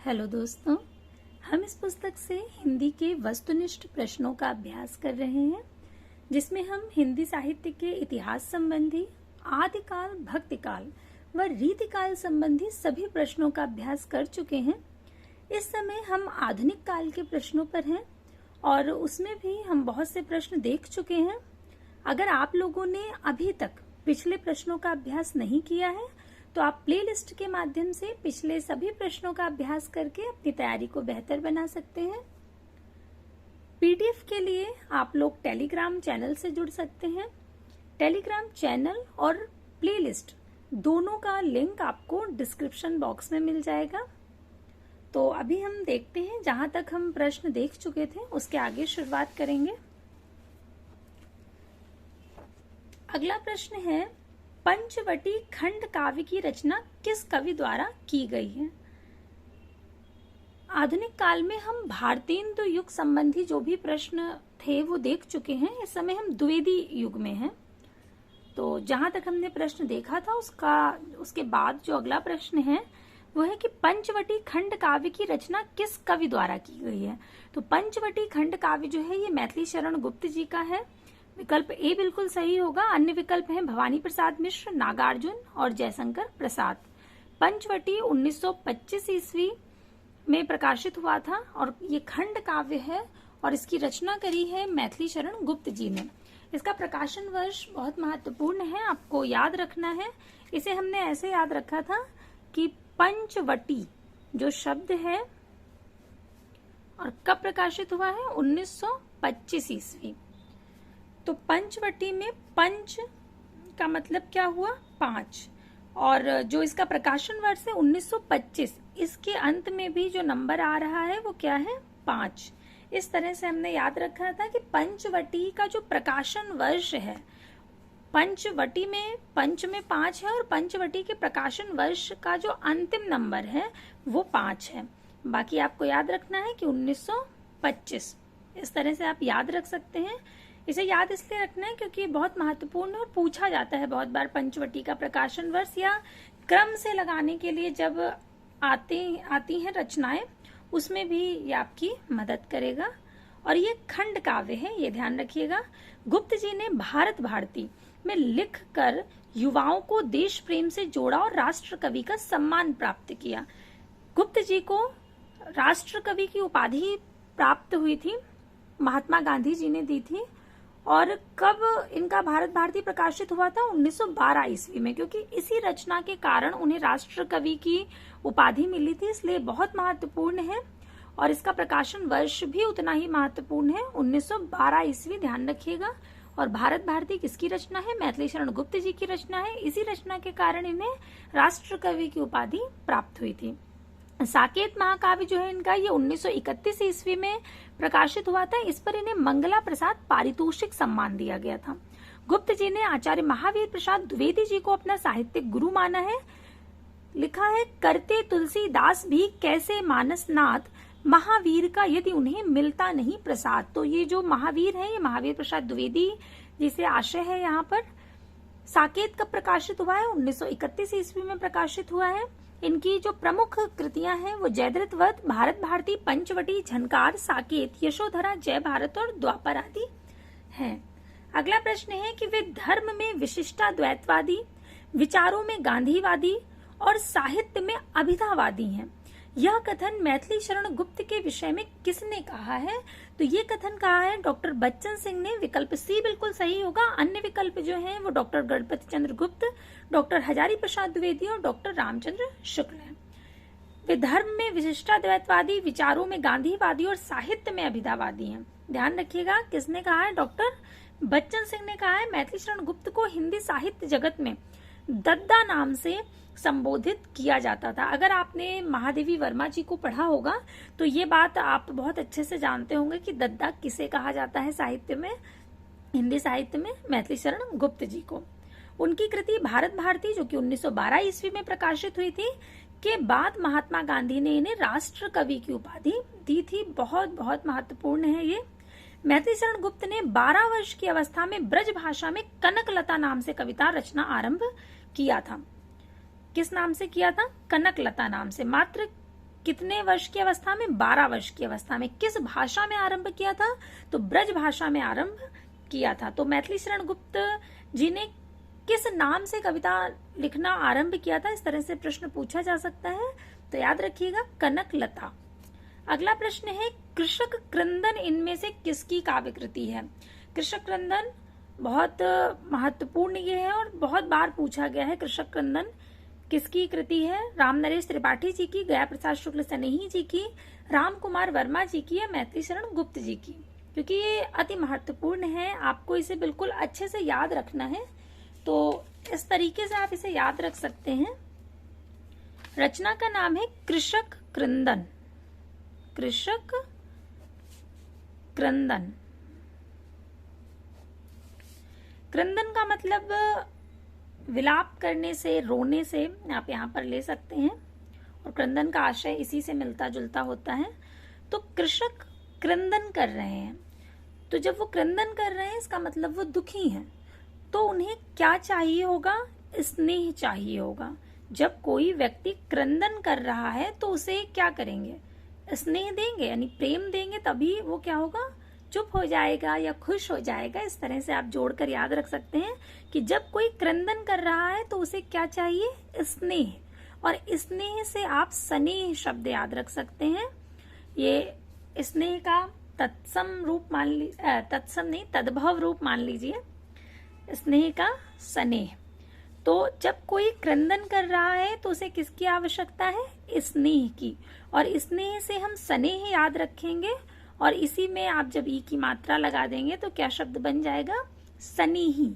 Hello दोस्तों, हम इस पुस्तक से हिंदी के वस्तुनिष्ठ प्रश्नों का अभ्यास कर रहे हैं, जिसमें हम हिंदी साहित्य के इतिहास संबंधी, आदिकाल, भक्तिकाल व रीतिकाल संबंधी सभी प्रश्नों का अभ्यास कर चुके हैं। इस समय हम आधुनिक काल के प्रश्नों पर हैं और उसमें भी हम बहुत से प्रश्न देख चुके हैं। अगर आप लोगों ने अभी तक पिछले प्रश्नों का अभ्यास नहीं किया है तो आप प्लेलिस्ट के माध्यम से पिछले सभी प्रश्नों का अभ्यास करके अपनी तैयारी को बेहतर बना सकते हैं। पीडीएफ के लिए आप लोग टेलीग्राम चैनल से जुड़ सकते हैं। टेलीग्राम चैनल और प्लेलिस्ट दोनों का लिंक आपको डिस्क्रिप्शन बॉक्स में मिल जाएगा। तो अभी हम देखते हैं, जहां तक हम प्रश्न देख चुके थे उसके आगे शुरुआत करेंगे। अगला प्रश्न है, पंचवटी खंड काव्य की रचना किस कवि द्वारा की गई है? आधुनिक काल में हम भारतेंदु युग संबंधी जो भी प्रश्न थे वो देख चुके हैं। इस समय हम द्विवेदी युग में हैं। तो जहां तक हमने प्रश्न देखा था उसके बाद जो अगला प्रश्न है वो है कि पंचवटी खंड काव्य की रचना किस कवि द्वारा की गई है? तो पंचवटी खंड काव्य जो है ये मैथिली शरण गुप्त जी का है। विकल्प ए बिल्कुल सही होगा। अन्य विकल्प हैं भवानी प्रसाद मिश्र, नागार्जुन और जयशंकर प्रसाद। पंचवटी 1925 ईस्वी में प्रकाशित हुआ था और ये खंड काव्य है और इसकी रचना करी है मैथिली शरण गुप्त जी ने। इसका प्रकाशन वर्ष बहुत महत्वपूर्ण है, आपको याद रखना है। इसे हमने ऐसे याद रखा था कि पंचवटी जो शब्द है और कब प्रकाशित हुआ है? 1925 ईस्वी। तो पंचवटी में पंच का मतलब क्या हुआ? 5। और जो इसका प्रकाशन वर्ष है 1925, इसके अंत में भी जो नंबर आ रहा है वो क्या है? 5। इस तरह से हमने याद रखा था कि पंचवटी का जो प्रकाशन वर्ष है, पंचवटी में पंच में 5 है और पंचवटी के प्रकाशन वर्ष का जो अंतिम नंबर है वो 5 है। बाकी आपको याद रखना है कि 1925। इस तरह से आप याद रख सकते हैं। इसे याद इसलिए रखना है क्योंकि ये बहुत महत्वपूर्ण है और पूछा जाता है बहुत बार पंचवटी का प्रकाशन वर्ष, या क्रम से लगाने के लिए जब आती हैं रचनाएं, उसमें भी ये आपकी मदद करेगा। और ये खंड काव्य है, ये ध्यान रखिएगा। गुप्त जी ने भारत भारती में लिख कर युवाओं को देश प्रेम से जोड़ा और राष्ट्र कवि का सम्मान प्राप्त किया। गुप्त जी को राष्ट्र कवि की उपाधि प्राप्त हुई थी, महात्मा गांधी जी ने दी थी। और कब इनका भारत भारती प्रकाशित हुआ था? 1912 ईस्वी में, क्योंकि इसी रचना के कारण उन्हें राष्ट्र कवि की उपाधि मिली थी, इसलिए बहुत महत्वपूर्ण है। और इसका प्रकाशन वर्ष भी उतना ही महत्वपूर्ण है, 1912 ईस्वी, ध्यान रखिएगा। और भारत भारती किसकी रचना है? मैथिली शरण गुप्त जी की रचना है। इसी रचना के कारण इन्हें राष्ट्र कवि की उपाधि प्राप्त हुई थी। साकेत महाकाव्य जो है इनका, ये 1931 ईस्वी में प्रकाशित हुआ था। इस पर इन्हें मंगला प्रसाद पारितोषिक सम्मान दिया गया था। गुप्त जी ने आचार्य महावीर प्रसाद द्विवेदी जी को अपना साहित्यिक गुरु माना है। लिखा है, करते तुलसीदास भी कैसे मानसनाथ, महावीर का यदि उन्हें मिलता नहीं प्रसाद। तो ये जो महावीर है ये महावीर प्रसाद द्विवेदी जी से आशय है। यहाँ पर साकेत कब प्रकाशित हुआ है? 1931 ईस्वी में प्रकाशित हुआ है। इनकी जो प्रमुख कृतियां हैं वो जयद्रथ वध, भारत भारती, पंचवटी, झनकार, साकेत, यशोधरा, जय भारत और द्वापर आदि हैं। अगला प्रश्न है कि वे धर्म में विशिष्टाद्वैतवादी, विचारों में गांधीवादी और साहित्य में अभिधावादी हैं। यह कथन मैथिली शरण गुप्त के विषय में किसने कहा है? तो ये कथन कहा है डॉक्टर बच्चन सिंह ने। विकल्प सी बिल्कुल सही होगा। अन्य विकल्प जो हैं वो डॉक्टर गणपति चंद्र गुप्त, डॉक्टर हजारी प्रसाद द्विवेदी और डॉक्टर रामचंद्र शुक्ल हैं। वे धर्म में विशिष्टाद्वैतवादी, विचारों में गांधीवादी और साहित्य में अभिधावादी हैं। ध्यान रखिएगा, किसने कहा है? डॉक्टर बच्चन सिंह ने कहा है। मैथिली शरण गुप्त को हिंदी साहित्य जगत में दद्दा नाम से संबोधित किया जाता था। अगर आपने महादेवी वर्मा जी को पढ़ा होगा तो ये बात आप बहुत अच्छे से जानते होंगे कि दद्दा किसे कहा जाता है साहित्य में, हिंदी साहित्य में? मैथिली शरण गुप्त जी को। उनकी कृति भारत भारती जो कि 1912 ईस्वी में प्रकाशित हुई थी, के बाद महात्मा गांधी ने इन्हें राष्ट्र कवि की उपाधि दी थी। बहुत बहुत महत्वपूर्ण है ये। मैथिली शरण गुप्त ने 12 वर्ष की अवस्था में ब्रज भाषा में कनकलता नाम से कविता रचना आरंभ किया था। किस नाम से किया था? कनकलता नाम से। मात्र कितने वर्ष की अवस्था में? 12 वर्ष की अवस्था में। किस भाषा में आरंभ किया था? तो ब्रज भाषा में आरंभ किया था। तो मैथिली शरण गुप्त जी ने किस नाम से कविता लिखना आरंभ किया था? इस तरह से प्रश्न पूछा जा सकता है, तो याद रखिएगा कनकलता। अगला प्रश्न है कृषक क्रंदन इनमें से किसकी काव्य कृति है? कृषक क्रंदन बहुत महत्वपूर्ण ये है और बहुत बार पूछा गया है। कृषक क्रंदन किसकी कृति है? राम नरेश त्रिपाठी जी की, गया प्रसाद शुक्ल सनेही जी की, राम कुमार वर्मा जी की या मैथिली शरण गुप्त जी की? क्योंकि ये अति महत्वपूर्ण है, आपको इसे बिल्कुल अच्छे से याद रखना है। तो इस तरीके से आप इसे याद रख सकते हैं। रचना का नाम है कृषक क्रंदन। कृषक क्रंदन। क्रंदन का मतलब विलाप करने से, रोने से आप यहाँ पर ले सकते हैं, और क्रंदन का आशय इसी से मिलता जुलता होता है। तो कृषक क्रंदन कर रहे हैं, तो जब वो क्रंदन कर रहे हैं इसका मतलब वो दुखी हैं। तो उन्हें क्या चाहिए होगा? स्नेह चाहिए होगा। जब कोई व्यक्ति क्रंदन कर रहा है तो उसे क्या करेंगे? स्नेह देंगे, यानी प्रेम देंगे, तभी वो क्या होगा? चुप हो जाएगा या खुश हो जाएगा। इस तरह से आप जोड़कर याद रख सकते हैं कि जब कोई क्रंदन कर रहा है तो उसे क्या चाहिए? स्नेह। और स्नेह से आप स्नेह शब्द याद रख सकते हैं। ये स्नेह का तत्सम रूप मान लीजिए, तत्सम नहीं, तद्भव रूप मान लीजिए, स्नेह का स्नेह। तो जब कोई क्रंदन कर रहा है तो उसे किसकी आवश्यकता है? स्नेह की। और स्नेह से हम स्नेह याद रखेंगे, और इसी में आप जब ई की मात्रा लगा देंगे तो क्या शब्द बन जाएगा? स्नेही।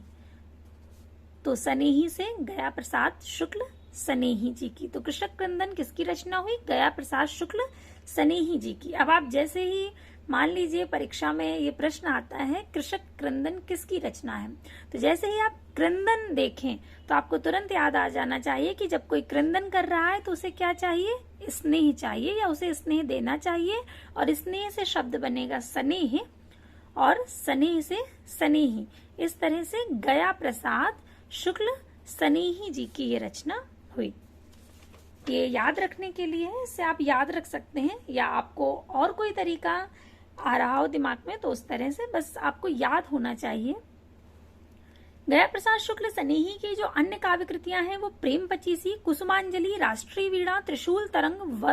तो स्नेही से गया प्रसाद शुक्ल स्नेही जी की। तो कृषक क्रंदन किसकी रचना हुई? गया प्रसाद शुक्ल स्नेही जी की। अब आप जैसे ही मान लीजिए परीक्षा में ये प्रश्न आता है कृषक क्रंदन किसकी रचना है, तो जैसे ही आप क्रंदन देखें तो आपको तुरंत याद आ जाना चाहिए कि जब कोई क्रंदन कर रहा है तो उसे क्या चाहिए? स्नेह चाहिए, या उसे स्नेह देना चाहिए। और स्नेह से शब्द बनेगा स्नेह, और स्नेह से स्नेही। इस तरह से गया प्रसाद शुक्ल स्नेही जी की ये रचना हुई। ये याद रखने के लिए है, इससे आप याद रख सकते हैं, या आपको और कोई तरीका आ रहा हो दिमाग में तो उस तरह से बस आपको याद होना चाहिए। गया प्रसाद शुक्ल स्नेही की जो अन्य काव्य कृतियां हैं वो प्रेम पचीसी, कुसुमांजलि, राष्ट्रीय वीणा, त्रिशूल तरंग,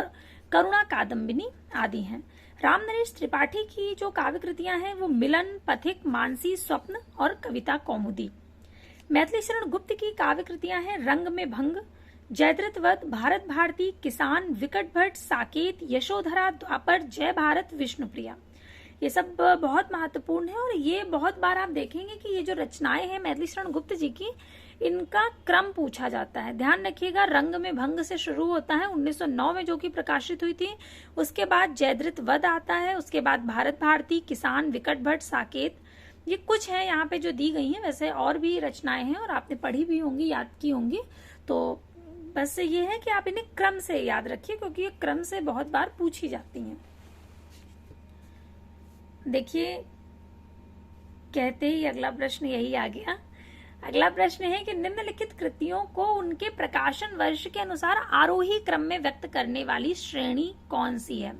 करुणा कादम्बिनी आदि हैं। राम नरेश त्रिपाठी की जो काव्य कृतियां हैं वो मिलन, पथिक, मानसी, स्वप्न और कविता कौमुदी। मैथिली शरण गुप्त की काव्य कृतियां हैं रंग में भंग, जयद्रथ वध, भारत भारती, किसान, विकट भट्ट, साकेत, यशोधरा, द्वापर, जय भारत, विष्णुप्रिया। ये सब बहुत महत्वपूर्ण है, और ये बहुत बार आप देखेंगे कि ये जो रचनाएं हैं मैथिली शरण गुप्त जी की, इनका क्रम पूछा जाता है। ध्यान रखिएगा, रंग में भंग से शुरू होता है 1909 में जो कि प्रकाशित हुई थी। उसके बाद जयद्रथ वध आता है, उसके बाद भारत भारती, किसान, विकट भट्ट, साकेत। ये कुछ है यहाँ पे जो दी गई हैं, वैसे और भी रचनाएं हैं और आपने पढ़ी भी होंगी, याद की होंगी। तो बस ये है कि आप इन्हें क्रम से याद रखिए, क्योंकि ये क्रम से बहुत बार पूछी जाती हैं। देखिए, कहते ही अगला प्रश्न यही आ गया। अगला प्रश्न है कि निम्नलिखित कृतियों को उनके प्रकाशन वर्ष के अनुसार आरोही क्रम में व्यक्त करने वाली श्रेणी कौन सी है?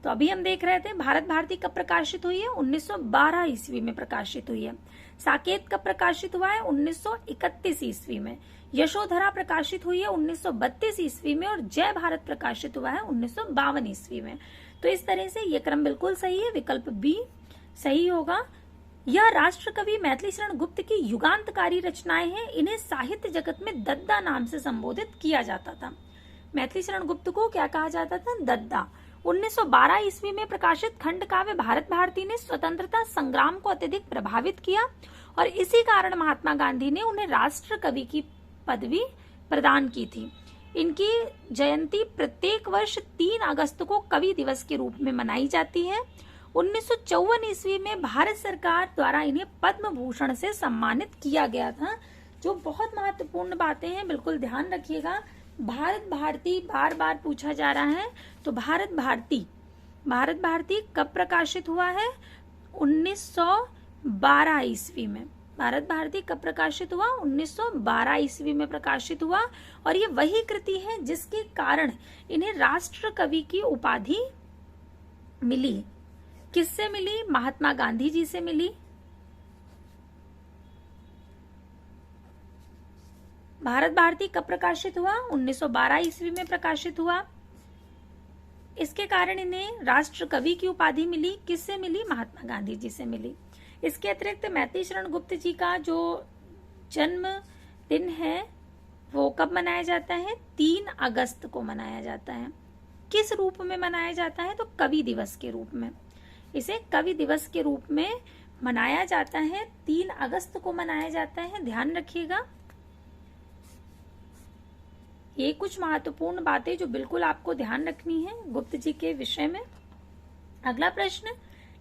तो अभी हम देख रहे थे भारत भारती कब प्रकाशित हुई है? 1912 ईस्वी में प्रकाशित हुई है। साकेत कब प्रकाशित हुआ है? 1931 ईस्वी में। यशोधरा प्रकाशित हुई है 1932 ईस्वी में, और जय भारत प्रकाशित हुआ है 1952 ईस्वी में। तो इस तरह से ये क्रम बिल्कुल सही है, विकल्प बी सही होगा। यह राष्ट्र कवि मैथिली शरण गुप्त की युगांतकारी रचनाएं हैं। इन्हें साहित्य जगत में दद्दा नाम से संबोधित किया जाता था। मैथिली शरण गुप्त को क्या कहा जाता था? दद्दा। 1912 ईस्वी में प्रकाशित खंड काव्य भारत भारती ने स्वतंत्रता संग्राम को अत्यधिक प्रभावित किया, और इसी कारण महात्मा गांधी ने उन्हें राष्ट्र कवि की पदवी प्रदान की थी। इनकी जयंती प्रत्येक वर्ष 3 अगस्त को कवि दिवस के रूप में मनाई जाती है। 1954 ईस्वी में भारत सरकार द्वारा इन्हें पद्म भूषण से सम्मानित किया गया था। जो बहुत महत्वपूर्ण बातें हैं, बिल्कुल ध्यान रखिएगा। भारत भारती बार बार पूछा जा रहा है, तो भारत भारती कब प्रकाशित हुआ है? 1912 ईस्वी में। भारत भारती कब प्रकाशित हुआ? 1912 ईस्वी में प्रकाशित हुआ। और ये वही कृति है जिसके कारण इन्हें राष्ट्र कवि की उपाधि मिली। किससे मिली? महात्मा गांधी जी से मिली। भारत भारती कब प्रकाशित हुआ? 1912 ईस्वी में प्रकाशित हुआ। इसके कारण इन्हें राष्ट्र कवि की उपाधि मिली। किससे मिली? महात्मा गांधी जी से मिली। इसके अतिरिक्त मैती शरण गुप्त जी का जो जन्म दिन है वो कब मनाया जाता है? 3 अगस्त को मनाया जाता है। किस रूप में मनाया जाता है? तो कवि दिवस के रूप में। इसे कवि दिवस के रूप में मनाया जाता है। 3 अगस्त को मनाया जाता है, ध्यान रखिएगा। ये कुछ महत्वपूर्ण बातें जो बिल्कुल आपको ध्यान रखनी है गुप्त जी के विषय में। अगला प्रश्न,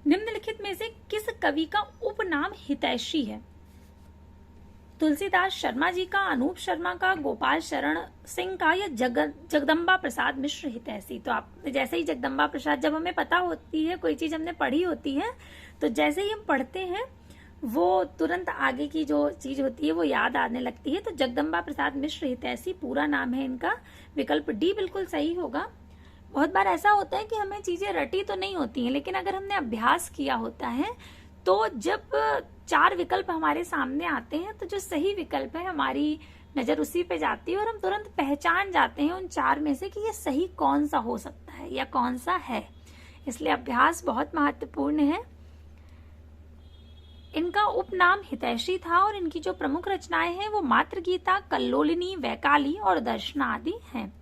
निम्नलिखित में से किस कवि का उपनाम हितैषी है? तुलसीदास शर्मा जी का, अनूप शर्मा का, गोपाल शरण सिंह का, या जगदम्बा प्रसाद मिश्र हितैषी? तो आप जैसे ही जगदम्बा प्रसाद, जब हमें पता होती है कोई चीज हमने पढ़ी होती है तो जैसे ही हम पढ़ते हैं वो तुरंत आगे की जो चीज होती है वो याद आने लगती है। तो जगदम्बा प्रसाद मिश्र हितैषी पूरा नाम है इनका। विकल्प डी बिल्कुल सही होगा। बहुत बार ऐसा होता है कि हमें चीजें रटी तो नहीं होती हैं, लेकिन अगर हमने अभ्यास किया होता है तो जब 4 विकल्प हमारे सामने आते हैं तो जो सही विकल्प है हमारी नजर उसी पे जाती है और हम तुरंत पहचान जाते हैं उन 4 में से कि ये सही कौन सा हो सकता है या कौन सा है। इसलिए अभ्यास बहुत महत्वपूर्ण है। इनका उपनाम हितैषी था और इनकी जो प्रमुख रचनाएं हैं वो मातृगीता, कल्लोलिनी, वैकाली और दर्शना आदि हैं।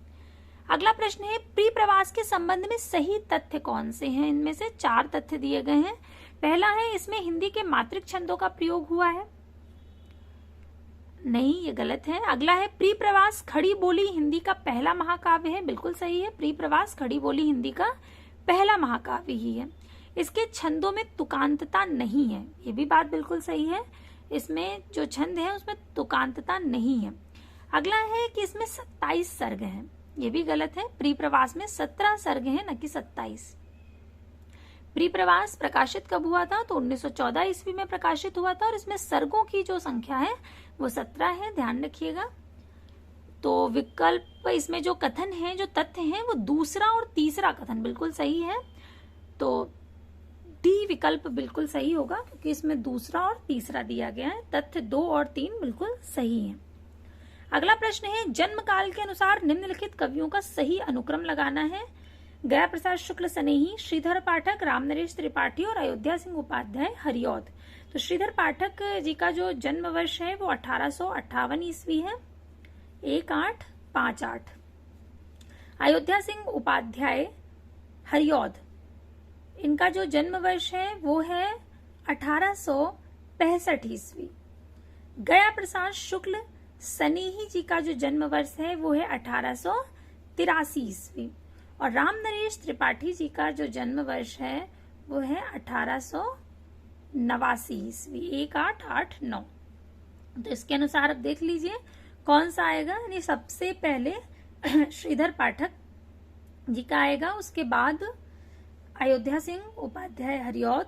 अगला प्रश्न है, प्री प्रवास के संबंध में सही तथ्य कौन से हैं? इनमें से 4 तथ्य दिए गए हैं। पहला है, इसमें हिंदी के मातृक छंदों का प्रयोग हुआ है। नहीं, ये गलत है। अगला है, प्री प्रवास खड़ी बोली हिंदी का पहला महाकाव्य है। बिल्कुल सही है, प्री प्रवास खड़ी बोली हिंदी का पहला महाकाव्य ही है। इसके छंदों में तुकांतता नहीं है। ये भी बात बिल्कुल सही है, इसमें जो छंद है उसमें तुकांतता नहीं है। अगला है कि इसमें 27 सर्ग हैं। ये भी गलत है, प्री प्रवास में 17 सर्ग हैं न कि 27। प्री प्रवास प्रकाशित कब हुआ था? तो 1914 ईस्वी में प्रकाशित हुआ था और इसमें सर्गों की जो संख्या है वो 17 है, ध्यान रखिएगा। तो विकल्प इसमें जो कथन है, जो तथ्य हैं, वो दूसरा और तीसरा कथन बिल्कुल सही है। तो डी विकल्प बिल्कुल सही होगा क्योंकि इसमें दूसरा और तीसरा दिया गया है। तथ्य 2 और 3 बिल्कुल सही है। अगला प्रश्न है, जन्म काल के अनुसार निम्नलिखित कवियों का सही अनुक्रम लगाना है। गया प्रसाद शुक्ल सनेही, श्रीधर पाठक, रामनरेश त्रिपाठी और अयोध्या सिंह उपाध्याय हरिऔध। तो श्रीधर पाठक जी का जो जन्म वर्ष है वो 1858 ईस्वी है, 1858। अयोध्या सिंह उपाध्याय हरिऔध, इनका जो जन्म वर्ष है वो है 1865 ईस्वी। गया प्रसाद शुक्ल सनेही जी का जो जन्म वर्ष है वो है 1883 ईस्वी। और रामनरेश त्रिपाठी जी का जो जन्म वर्ष है वो है 1889 ईस्वी, 1889। तो इसके अनुसार अब देख लीजिए कौन सा आएगा। यानी सबसे पहले श्रीधर पाठक जी का आएगा, उसके बाद अयोध्या सिंह उपाध्याय हरिऔध,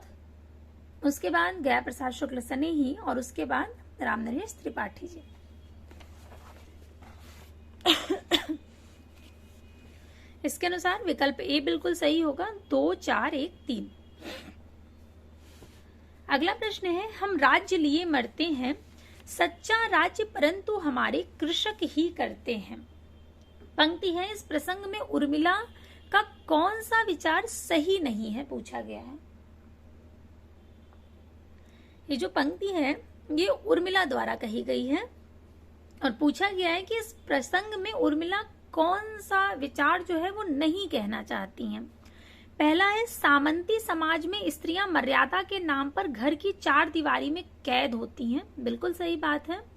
उसके बाद गया प्रसाद शुक्ल सनेही और उसके बाद रामनरेश त्रिपाठी जी। इसके अनुसार विकल्प ए बिल्कुल सही होगा, 2, 4, 1, 3। अगला प्रश्न है, हम राज्य लिए मरते हैं, सच्चा राज्य परंतु हमारे कृषक ही करते हैं। पंक्ति है, इस प्रसंग में उर्मिला का कौन सा विचार सही नहीं है, पूछा गया है। ये जो पंक्ति है ये उर्मिला द्वारा कही गई है और पूछा गया है कि इस प्रसंग में उर्मिला कौन सा विचार जो है वो नहीं कहना चाहती हैं। पहला है, सामंती समाज में स्त्रियां मर्यादा के नाम पर घर की 4 दीवारी में कैद होती हैं। बिल्कुल सही बात है।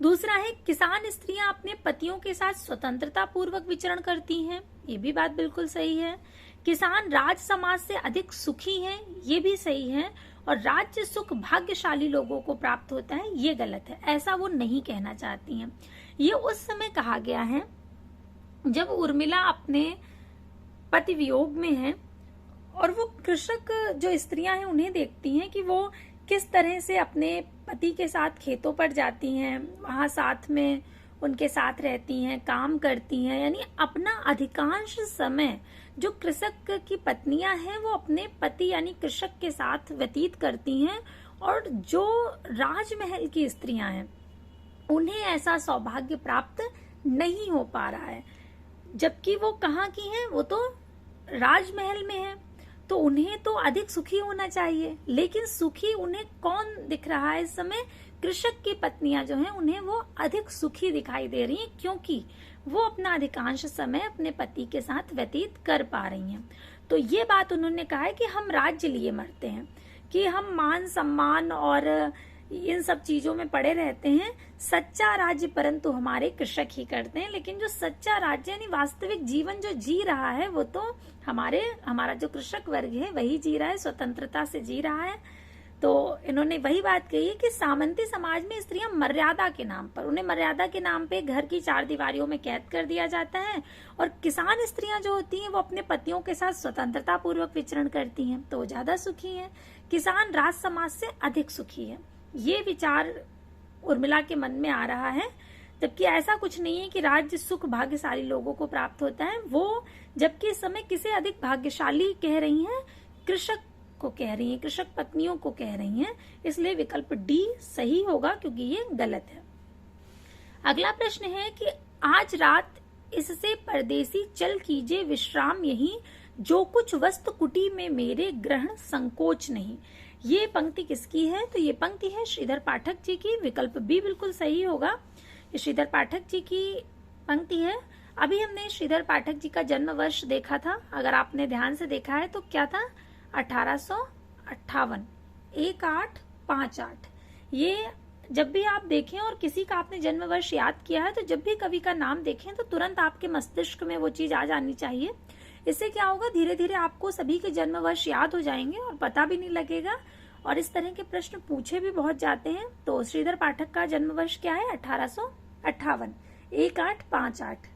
दूसरा है, किसान स्त्रियां अपने पतियों के साथ स्वतंत्रता पूर्वक विचरण करती हैं। ये भी बात बिल्कुल सही है। किसान राज समाज से अधिक सुखी हैं, ये भी सही है। और राज्य सुख भाग्यशाली लोगों को प्राप्त होता है, ये गलत है, ऐसा वो नहीं कहना चाहती हैं। ये उस समय कहा गया है जब उर्मिला अपने पति वियोग में है और वो कृषक जो स्त्रियां हैं उन्हें देखती हैं कि वो किस तरह से अपने पति के साथ खेतों पर जाती हैं, वहां साथ में उनके साथ रहती हैं, काम करती हैं, यानी अपना अधिकांश समय जो कृषक की पत्नियां हैं वो अपने पति यानी कृषक के साथ व्यतीत करती हैं। और जो राजमहल की स्त्रियां हैं उन्हें ऐसा सौभाग्य प्राप्त नहीं हो पा रहा है, जबकि वो कहाँ की हैं, वो तो राजमहल में है, तो उन्हें तो अधिक सुखी होना चाहिए। लेकिन सुखी उन्हें कौन दिख रहा है इस समय? कृषक की पत्नियां जो हैं उन्हें वो अधिक सुखी दिखाई दे रही हैं, क्योंकि वो अपना अधिकांश समय अपने पति के साथ व्यतीत कर पा रही हैं। तो ये बात उन्होंने कहा है कि हम राज्य लिए मरते हैं, कि हम मान सम्मान और इन सब चीजों में पड़े रहते हैं, सच्चा राज्य परंतु हमारे कृषक ही करते हैं। लेकिन जो सच्चा राज्य यानी वास्तविक जीवन जो जी रहा है वो तो हमारा जो कृषक वर्ग है वही जी रहा है, स्वतंत्रता से जी रहा है। तो इन्होंने वही बात कही है कि सामंती समाज में स्त्रियां मर्यादा के नाम पर, उन्हें मर्यादा के नाम पे घर की चार दीवारियों में कैद कर दिया जाता है, और किसान स्त्रियां जो होती हैं वो अपने पतियों के साथ स्वतंत्रता पूर्वक विचरण करती हैं, तो वो ज्यादा सुखी हैं। किसान राज समाज से अधिक सुखी है। ये विचार उर्मिला के मन में आ रहा है, जबकि ऐसा कुछ नहीं है कि राज्य सुख भाग्यशाली लोगों को प्राप्त होता है। वो जबकि इस समय किसे अधिक भाग्यशाली कह रही हैं? कृषक को कह रही हैं, कृषक पत्नियों को कह रही हैं। इसलिए विकल्प डी सही होगा, क्योंकि ये गलत है। अगला प्रश्न है कि आज रात इससे परदेसी चल कीजिए विश्राम यहीं, जो कुछ वस्तु कुटी में मेरे ग्रहण संकोच नहीं। ये पंक्ति किसकी है? तो ये पंक्ति है श्रीधर पाठक जी की। विकल्प बी बिल्कुल सही होगा। ये श्रीधर पाठक जी की पंक्ति है। अभी हमने श्रीधर पाठक जी का जन्म वर्ष देखा था, अगर आपने ध्यान से देखा है तो क्या था? 1858, 1858। ये जब भी आप देखें और किसी का आपने जन्म वर्ष याद किया है तो जब भी कवि का नाम देखें तो तुरंत आपके मस्तिष्क में वो चीज आ जानी चाहिए। इससे क्या होगा, धीरे धीरे आपको सभी के जन्म वर्ष याद हो जाएंगे और पता भी नहीं लगेगा। और इस तरह के प्रश्न पूछे भी बहुत जाते हैं। तो श्रीधर पाठक का जन्म वर्ष क्या है? 1858, 1858।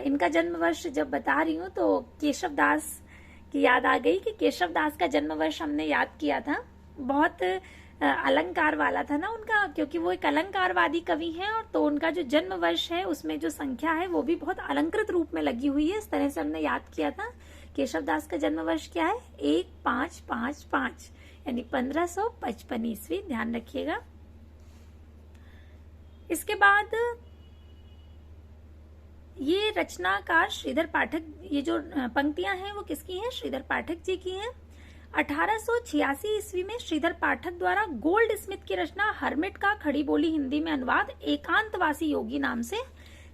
इनका जन्म वर्ष जब बता रही हूँ तो केशव दास की याद आ गई कि केशव दास का जन्म वर्ष हमने याद किया था। बहुत अलंकार वाला था ना उनका, क्योंकि वो एक अलंकारवादी कवि हैं, और तो उनका जो जन्म वर्ष है उसमें जो संख्या है वो भी बहुत अलंकृत रूप में लगी हुई है। इस तरह से हमने याद किया था। केशव दास का जन्म वर्ष क्या है? 1555, यानी 1555 ईस्वी, ध्यान रखिएगा। इसके बाद ये रचनाकार श्रीधर पाठक, ये जो पंक्तियां हैं वो किसकी हैं? श्रीधर पाठक जी की हैं। 1886 ईस्वी में श्रीधर पाठक द्वारा गोल्ड स्मिथ की रचना हर्मिट का खड़ी बोली हिंदी में अनुवाद एकांतवासी योगी नाम से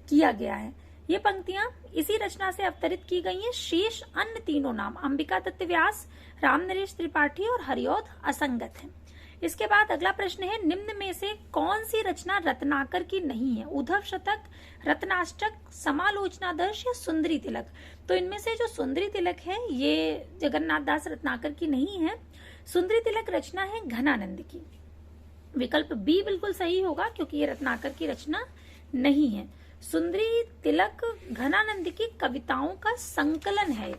किया गया है। ये पंक्तियां इसी रचना से अवतरित की गई हैं। शेष अन्य तीनों नाम अंबिका दत्त व्यास, राम नरेश त्रिपाठी और हरिऔध असंगत हैं। इसके बाद अगला प्रश्न है, निम्न में से कौन सी रचना रत्नाकर की नहीं है? उद्धव शतक, रत्नाष्टक, समालोचनादर्श या सुंदरी तिलक? तो इनमें से जो सुंदरी तिलक है ये जगन्नाथ दास रत्नाकर की नहीं है। सुंदरी तिलक रचना है घनानंद की। विकल्प बी बिल्कुल सही होगा, क्योंकि ये रत्नाकर की रचना नहीं है। सुंदरी तिलक घनानंद की कविताओं का संकलन है।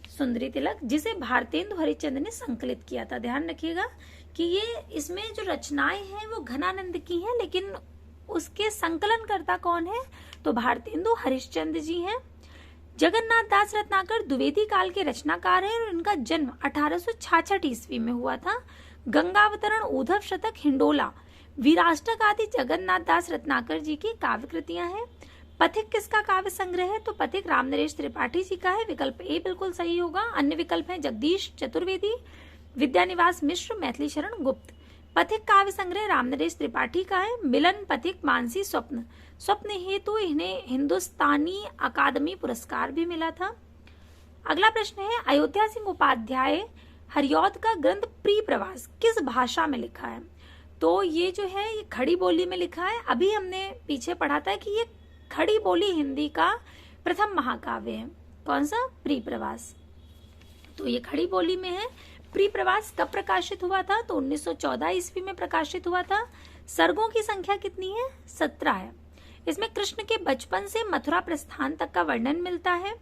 सुंदरी तिलक, जिसे भारतेंदु हरिश्चंद्र ने संकलित किया था। ध्यान रखिएगा कि ये इसमें जो रचनाएं हैं वो घनानंद की हैं, लेकिन उसके संकलनकर्ता कौन है? तो भारतेंदु हरिश्चंद्र जी हैं। जगन्नाथ दास रत्नाकर द्विवेदी काल के रचनाकार हैं और इनका जन्म 1866 ईस्वी में हुआ था। गंगावतरण, उद्धव शतक, हिंडोला, वीराष्टक आदि जगन्नाथ दास रत्नाकर जी की काव्य कृतियां हैं। पथिक किसका काव्य संग्रह है? तो पथिक राम नरेश त्रिपाठी जी का है। विकल्प ए बिल्कुल सही होगा। अन्य विकल्प हैं जगदीश चतुर्वेदी, विद्यानिवास मिश्र, मैथिली शरण गुप्त। पथिक काव्य संग्रह राम नरेश त्रिपाठी का है। मिलन, पथिक, मानसी, स्वप्न, स्वप्न हेतु इन्हें हिंदुस्तानी अकादमी पुरस्कार भी मिला था। अगला प्रश्न है, अयोध्या सिंह उपाध्याय हरिऔध का ग्रंथ प्री प्रवास किस भाषा में लिखा है? तो ये जो है ये खड़ी बोली में लिखा है। अभी हमने पीछे पढ़ा था कि ये खड़ी बोली हिंदी का प्रथम महाकाव्य है। कौन सा? प्री प्रवास। तो ये खड़ी बोली में है। प्री प्रवास कब प्रकाशित हुआ था? तो 1914 ईस्वी में प्रकाशित हुआ था। सर्गों की संख्या कितनी है? 17 है। इसमें कृष्ण के बचपन से मथुरा प्रस्थान तक का वर्णन मिलता है।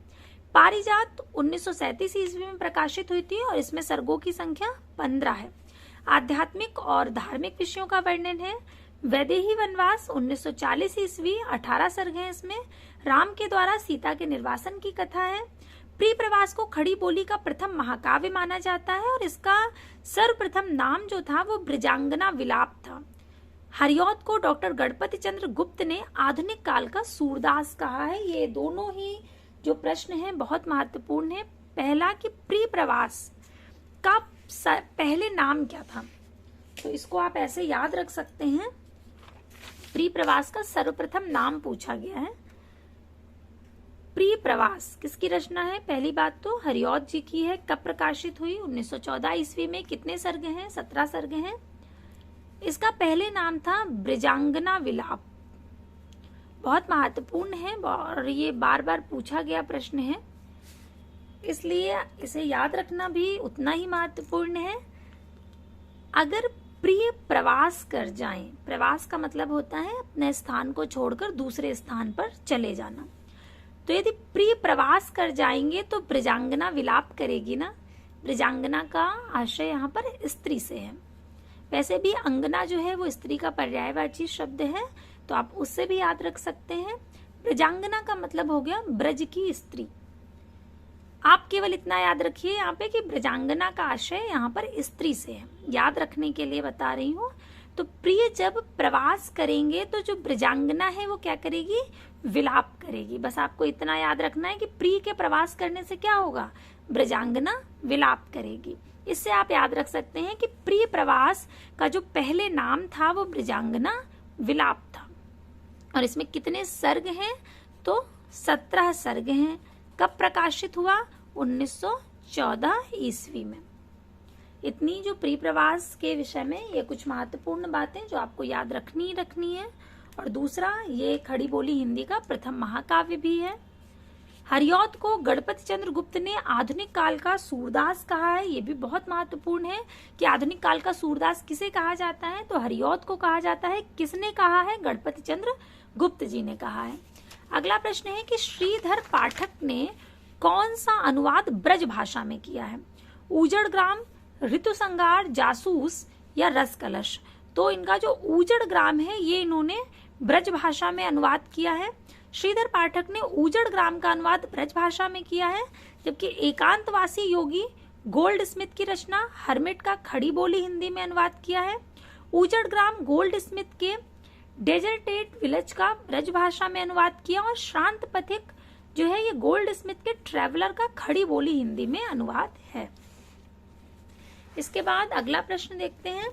पारिजात 1937 ईस्वी में प्रकाशित हुई थी और इसमें सर्गों की संख्या 15 है। आध्यात्मिक और धार्मिक विषयों का वर्णन है। वैदेही वनवास 1940 ईस्वी, 18 सर्ग हैं इसमें। राम के द्वारा सीता के निर्वासन की कथा है। प्रिय प्रवास को खड़ी बोली का प्रथम महाकाव्य माना जाता है और इसका सर्वप्रथम नाम जो था वो ब्रजांगना विलाप था। हरिऔध को डॉक्टर गणपति चंद्र गुप्त ने आधुनिक काल का सूरदास कहा है। ये दोनों ही जो प्रश्न हैं बहुत महत्वपूर्ण है। पहला कि प्रिय प्रवास का पहले नाम क्या था, तो इसको आप ऐसे याद रख सकते हैं। प्रिय प्रवास का सर्वप्रथम नाम पूछा गया है। प्रिय प्रवास किसकी रचना है? पहली बात तो हरिऔध जी की है। कब प्रकाशित हुई? 1914 ईस्वी में। कितने सर्ग हैं? 17 सर्ग हैं। इसका पहले नाम था ब्रजांगना विलाप। बहुत महत्वपूर्ण है और ये बार बार पूछा गया प्रश्न है, इसलिए इसे याद रखना भी उतना ही महत्वपूर्ण है। अगर प्रिय प्रवास कर जाएं, प्रवास का मतलब होता है अपने स्थान को छोड़कर दूसरे स्थान पर चले जाना, तो यदि प्रिय प्रवास कर जाएंगे तो ब्रजांगना विलाप करेगी ना। ब्रजांगना का आशय यहाँ पर स्त्री से है। वैसे भी अंगना जो है वो स्त्री का पर्यायवाची शब्द है, तो आप उससे भी याद रख सकते हैं। ब्रजांगना का मतलब हो गया ब्रज की स्त्री। आप केवल इतना याद रखिए यहाँ पे कि ब्रजांगना का आशय यहाँ पर स्त्री से है, याद रखने के लिए बता रही हूँ। तो प्रिय जब प्रवास करेंगे तो जो ब्रजांगना है वो क्या करेगी? विलाप करेगी। बस आपको इतना याद रखना है कि प्रिय के प्रवास करने से क्या होगा? ब्रजांगना विलाप करेगी। इससे आप याद रख सकते हैं कि प्रिय प्रवास का जो पहले नाम था वो ब्रजांगना विलाप था। और इसमें कितने सर्ग हैं? तो 17 सर्ग हैं। कब प्रकाशित हुआ? 1914 ईस्वी में। इतनी जो प्रिय प्रवास के विषय में ये कुछ महत्वपूर्ण बातें जो आपको याद रखनी है। और दूसरा, ये खड़ी बोली हिंदी का प्रथम महाकाव्य भी है। हरिऔध को गणपति चंद्र गुप्त ने आधुनिक काल का सूरदास कहा है। ये भी बहुत महत्वपूर्ण है कि आधुनिक काल का सूरदास किसे कहा जाता है, तो हरिऔध को कहा जाता है। किसने कहा है? गणपति चंद्र गुप्त जी ने कहा है। अगला प्रश्न है कि श्रीधर पाठक ने कौन सा अनुवाद ब्रज भाषा में किया है? उजड़ ग्राम, ऋतु संगार, जासूस या रस कलश? तो इनका जो उजड़ ग्राम है ये इन्होंने ब्रज भाषा में अनुवाद किया है। श्रीधर पाठक ने उजड़ ग्राम का अनुवाद ब्रज भाषा में किया है, जबकि एकांतवासी योगी गोल्ड स्मिथ की रचना हर्मिट का खड़ी बोली हिंदी में अनुवाद किया है। उजड़ ग्राम गोल्ड स्मिथ के डेजर्टेड विलेज का ब्रज भाषा में अनुवाद किया और श्रांत पथिक जो है ये गोल्ड स्मिथ के ट्रेवलर का खड़ी बोली हिंदी में अनुवाद है। इसके बाद अगला प्रश्न देखते हैं।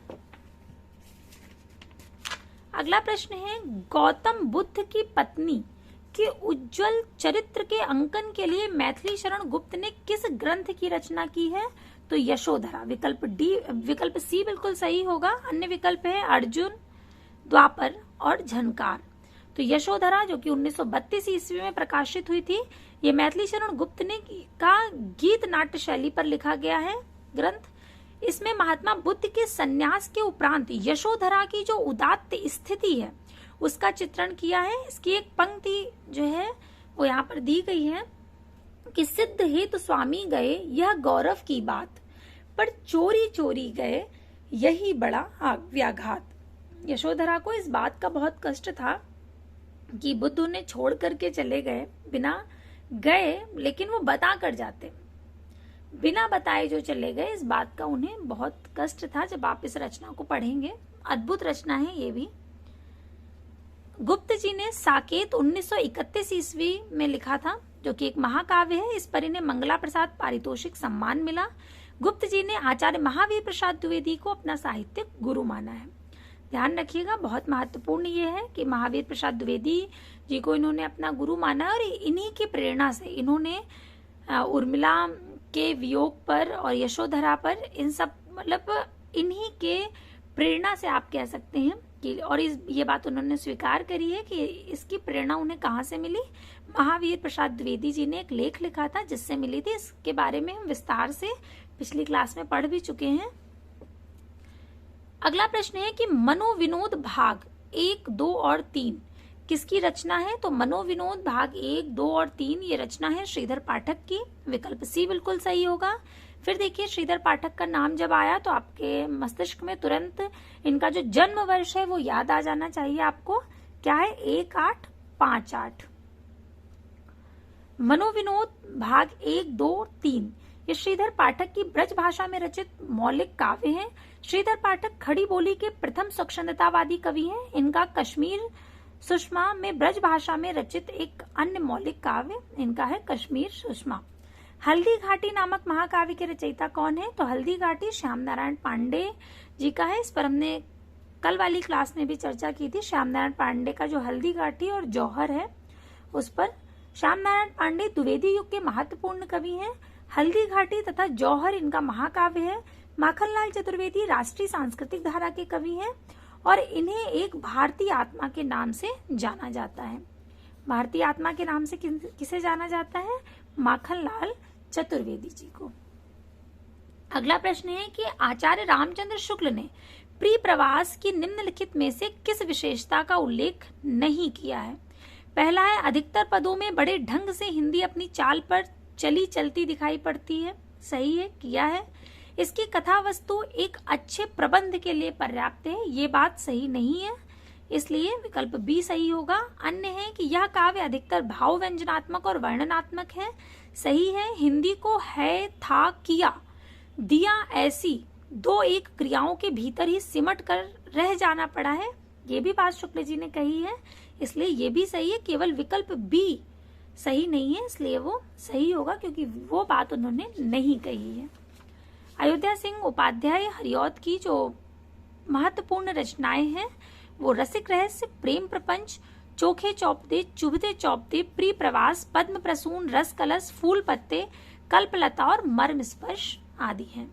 अगला प्रश्न है, गौतम बुद्ध की पत्नी के उज्जवल चरित्र के अंकन के लिए मैथिली शरण गुप्त ने किस ग्रंथ की रचना की है? तो यशोधरा। विकल्प सी बिल्कुल सही होगा। अन्य विकल्प है अर्जुन, द्वापर और झनकार। तो यशोधरा जो कि 1932 ईस्वी में प्रकाशित हुई थी, ये मैथिली शरण गुप्त ने का गीत नाट्य शैली पर लिखा गया है ग्रंथ। इसमें महात्मा बुद्ध के संन्यास के उपरांत यशोधरा की जो उदात्त स्थिति है उसका चित्रण किया है। इसकी एक पंक्ति जो है वो यहाँ पर दी गई है कि सिद्ध हेतु स्वामी गए यह गौरव की बात, पर चोरी चोरी गए यही बड़ा व्याघात। यशोधरा को इस बात का बहुत कष्ट था कि बुद्ध उन्हें छोड़ करके चले गए, बिना गए लेकिन वो बता कर जाते, बिना बताए जो चले गए, इस बात का उन्हें बहुत कष्ट था। जब आप इस रचना को पढ़ेंगे, अद्भुत रचना है ये भी। गुप्त जी ने साकेत 1931 ईस्वी में लिखा था, जो कि एक महाकाव्य है। इस पर इन्हें मंगला प्रसाद पारितोषिक सम्मान मिला। गुप्त जी ने आचार्य महावीर प्रसाद द्विवेदी को अपना साहित्यिक गुरु माना है। ध्यान रखिएगा, बहुत महत्वपूर्ण ये है कि महावीर प्रसाद द्विवेदी जी को इन्होंने अपना गुरु माना और इन्हीं की प्रेरणा से इन्होंने उर्मिला के वियोग पर और यशोधरा पर, इन सब मतलब इन्हीं के प्रेरणा से आप कह सकते हैं कि, और ये बात उन्होंने स्वीकार करी है कि इसकी प्रेरणा उन्हें कहाँ से मिली। महावीर प्रसाद द्विवेदी जी ने एक लेख लिखा था जिससे मिली थी। इसके बारे में हम विस्तार से पिछली क्लास में पढ़ भी चुके हैं। अगला प्रश्न है कि मनोविनोद भाग 1, 2 और 3 किसकी रचना है? तो मनोविनोद भाग 1, 2 और 3 ये रचना है श्रीधर पाठक की। विकल्प सी बिल्कुल सही होगा। फिर देखिए, श्रीधर पाठक का नाम जब आया तो आपके मस्तिष्क में तुरंत इनका जो जन्म वर्ष है वो याद आ जाना चाहिए आपको। क्या है? 1858। मनोविनोद भाग 1, 2, 3 ये श्रीधर पाठक की ब्रज भाषा में रचित मौलिक काव्य हैं। श्रीधर पाठक खड़ी बोली के प्रथम स्वच्छंदतावादी कवि हैं। इनका कश्मीर सुषमा में ब्रज भाषा में रचित एक अन्य मौलिक काव्य इनका है कश्मीर सुषमा। हल्दी घाटी नामक महाकाव्य के रचयिता कौन है? तो हल्दी घाटी श्याम नारायण पांडे जी का है। इस पर हमने कल वाली क्लास में भी चर्चा की थी। श्याम नारायण पांडे का जो हल्दी घाटी और जौहर है उस पर। श्याम नारायण पांडे द्विवेदी युग के महत्वपूर्ण कवि हैं। हल्दी घाटी तथा जौहर इनका महाकाव्य है। माखनलाल चतुर्वेदी राष्ट्रीय सांस्कृतिक धारा के कवि हैं और इन्हें एक भारतीय आत्मा के नाम से जाना जाता है। भारतीय आत्मा के नाम से किसे जाना जाता है? माखनलाल चतुर्वेदी जी को। अगला प्रश्न है कि आचार्य रामचंद्र शुक्ल ने प्रिय प्रवास की निम्नलिखित में से किस विशेषता का उल्लेख नहीं किया है? पहला है, अधिकतर पदों में बड़े ढंग से हिंदी अपनी चाल पर चली चलती दिखाई पड़ती है। सही है, किया है। इसकी कथा वस्तु एक अच्छे प्रबंध के लिए पर्याप्त है। ये बात सही नहीं है, इसलिए विकल्प बी सही होगा। अन्य है कि यह काव्य अधिकतर भाव व्यंजनात्मक और वर्णनात्मक है। सही है। हिंदी को है, था, किया, दिया ऐसी दो एक क्रियाओं के भीतर ही सिमट कर रह जाना पड़ा है। ये भी बात शुक्ल जी ने कही है, इसलिए ये भी सही है। केवल विकल्प बी सही नहीं है, इसलिए वो सही होगा क्योंकि वो बात उन्होंने नहीं कही है। अयोध्या सिंह उपाध्याय हरिऔध की जो महत्वपूर्ण रचनाएं हैं वो रसिक रहस्य, प्रेम प्रपंच, चोखे चौपदे, चुभते चौपदे, प्रिय प्रवास, पद्म प्रसून, रस कलश, फूल पत्ते, कल्पलता और मर्म स्पर्श आदि हैं।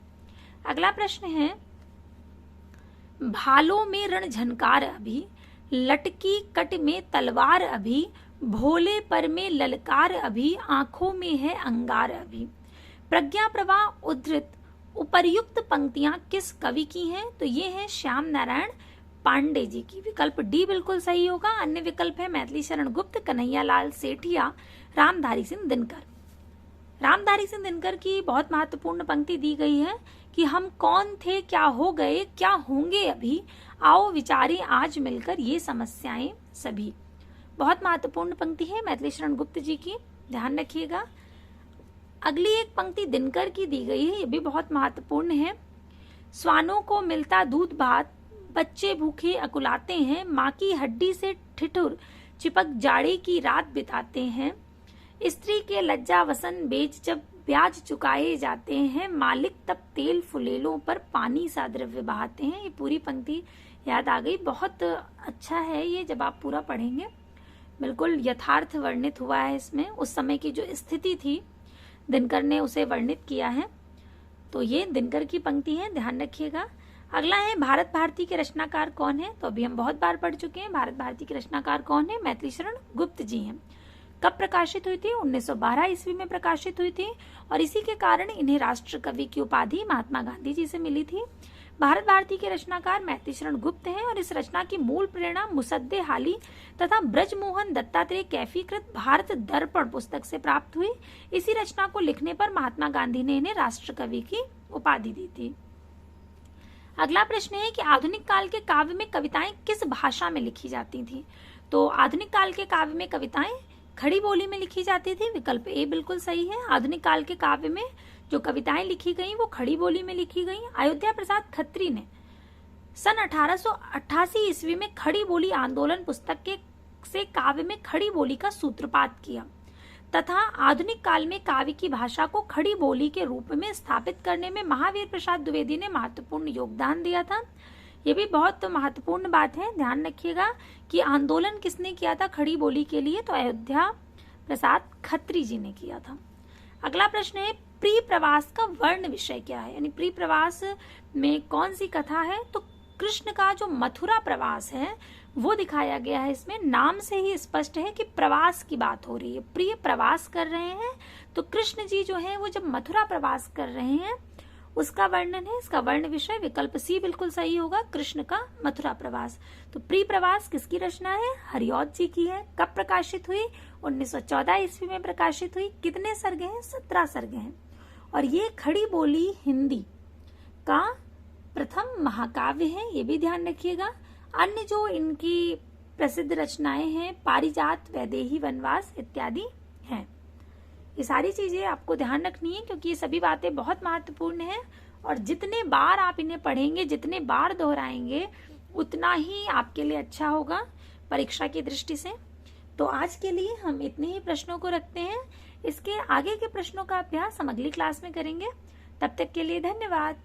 अगला प्रश्न है, भालों में रण झनकार अभी, लटकी कट में तलवार अभी, भोले पर में ललकार अभी, आंखों में है अंगार अभी। प्रज्ञा प्रवाह उद्धृत उपर्युक्त पंक्तियां किस कवि की हैं? तो ये है श्याम नारायण पांडे जी की। विकल्प डी बिल्कुल सही होगा। अन्य विकल्प है मैथिली शरण गुप्त, कन्हैया लाल सेठिया, रामधारी सिंह दिनकर। रामधारी सिंह दिनकर की बहुत महत्वपूर्ण पंक्ति दी गई है कि हम कौन थे, क्या हो गए, क्या होंगे अभी, आओ विचारें आज मिलकर ये समस्याएं सभी। बहुत महत्वपूर्ण पंक्ति है मैथिली शरण गुप्त जी की, ध्यान रखिएगा। अगली एक पंक्ति दिनकर की दी गई है, ये भी बहुत महत्वपूर्ण है। स्वानों को मिलता दूध भात, बच्चे भूखे अकुलाते हैं, माँ की हड्डी से ठिठुर चिपक जाड़े की रात बिताते हैं, स्त्री के लज्जा वसन बेच जब ब्याज चुकाए जाते हैं, मालिक तब तेल फुलेलों पर पानी सा द्रव्य बहाते हैं। ये पूरी पंक्ति याद आ गई। बहुत अच्छा है ये, जब आप पूरा पढ़ेंगे बिल्कुल यथार्थ वर्णित हुआ है इसमें। उस समय की जो स्थिति थी दिनकर ने उसे वर्णित किया है। तो ये दिनकर की पंक्ति है, ध्यान रखिएगा। अगला है, भारत भारती के रचनाकार कौन है? तो अभी हम बहुत बार पढ़ चुके हैं। भारत भारती के रचनाकार कौन है? मैथिली शरण गुप्त जी हैं। कब प्रकाशित हुई थी? 1912 ईस्वी में प्रकाशित हुई थी और इसी के कारण इन्हें राष्ट्र कवि की उपाधि महात्मा गांधी जी से मिली थी। भारत भारती के रचनाकार मैथिली शरण गुप्त हैं और इस रचना की मूल प्रेरणा मुसद्दे हाली तथा ब्रजमोहन दत्तात्रेय कैफीकृत भारत दर्पण पुस्तक से प्राप्त हुई। इसी रचना को लिखने पर महात्मा गांधी ने इन्हें राष्ट्र कवि की उपाधि दी थी। अगला प्रश्न है कि आधुनिक काल के काव्य में कविताएं किस भाषा में लिखी जाती थी? तो आधुनिक काल के काव्य में कविताएं खड़ी बोली में लिखी जाती थी। विकल्प ए बिल्कुल सही है। आधुनिक काल के काव्य में जो कविताएं लिखी गई वो खड़ी बोली में लिखी गई। अयोध्या प्रसाद खत्री ने सन 1888 ईस्वी में खड़ी बोली आंदोलन पुस्तक से काव्य में खड़ी बोली का सूत्रपात किया तथा आधुनिक काल में काव्य की भाषा को खड़ी बोली के रूप में स्थापित करने में महावीर प्रसाद द्विवेदी ने महत्वपूर्ण योगदान दिया था। ये भी बहुत महत्वपूर्ण बात है, ध्यान रखिएगा कि आंदोलन किसने किया था खड़ी बोली के लिए? तो अयोध्या प्रसाद खत्री जी ने किया था। अगला प्रश्न है, प्रिय प्रवास का वर्ण विषय क्या है? यानी प्रिय प्रवास में कौन सी कथा है? तो कृष्ण का जो मथुरा प्रवास है वो दिखाया गया है इसमें। नाम से ही स्पष्ट है कि प्रवास की बात हो रही है, प्रिय प्रवास कर रहे हैं। तो कृष्ण जी जो है वो जब मथुरा प्रवास कर रहे हैं उसका वर्णन है। इसका वर्ण विषय विकल्प सी बिल्कुल सही होगा, कृष्ण का मथुरा प्रवास। तो प्री प्रवास किसकी रचना है? हरिऔध जी की है। कब प्रकाशित हुई? 1914 ईस्वी में प्रकाशित हुई। कितने सर्गे हैं? 17 सर्गे हैं। और ये खड़ी बोली हिंदी का प्रथम महाकाव्य है, ये भी ध्यान रखिएगा। अन्य जो इनकी प्रसिद्ध रचनाएं हैं, पारिजात, वैदेही वनवास इत्यादि हैं। ये सारी चीजें आपको ध्यान रखनी है, क्योंकि ये सभी बातें बहुत महत्वपूर्ण हैं और जितने बार आप इन्हें पढ़ेंगे, जितने बार दोहराएंगे, उतना ही आपके लिए अच्छा होगा परीक्षा की दृष्टि से। तो आज के लिए हम इतने ही प्रश्नों को रखते हैं। इसके आगे के प्रश्नों का अभ्यास हम अगली क्लास में करेंगे। तब तक के लिए धन्यवाद।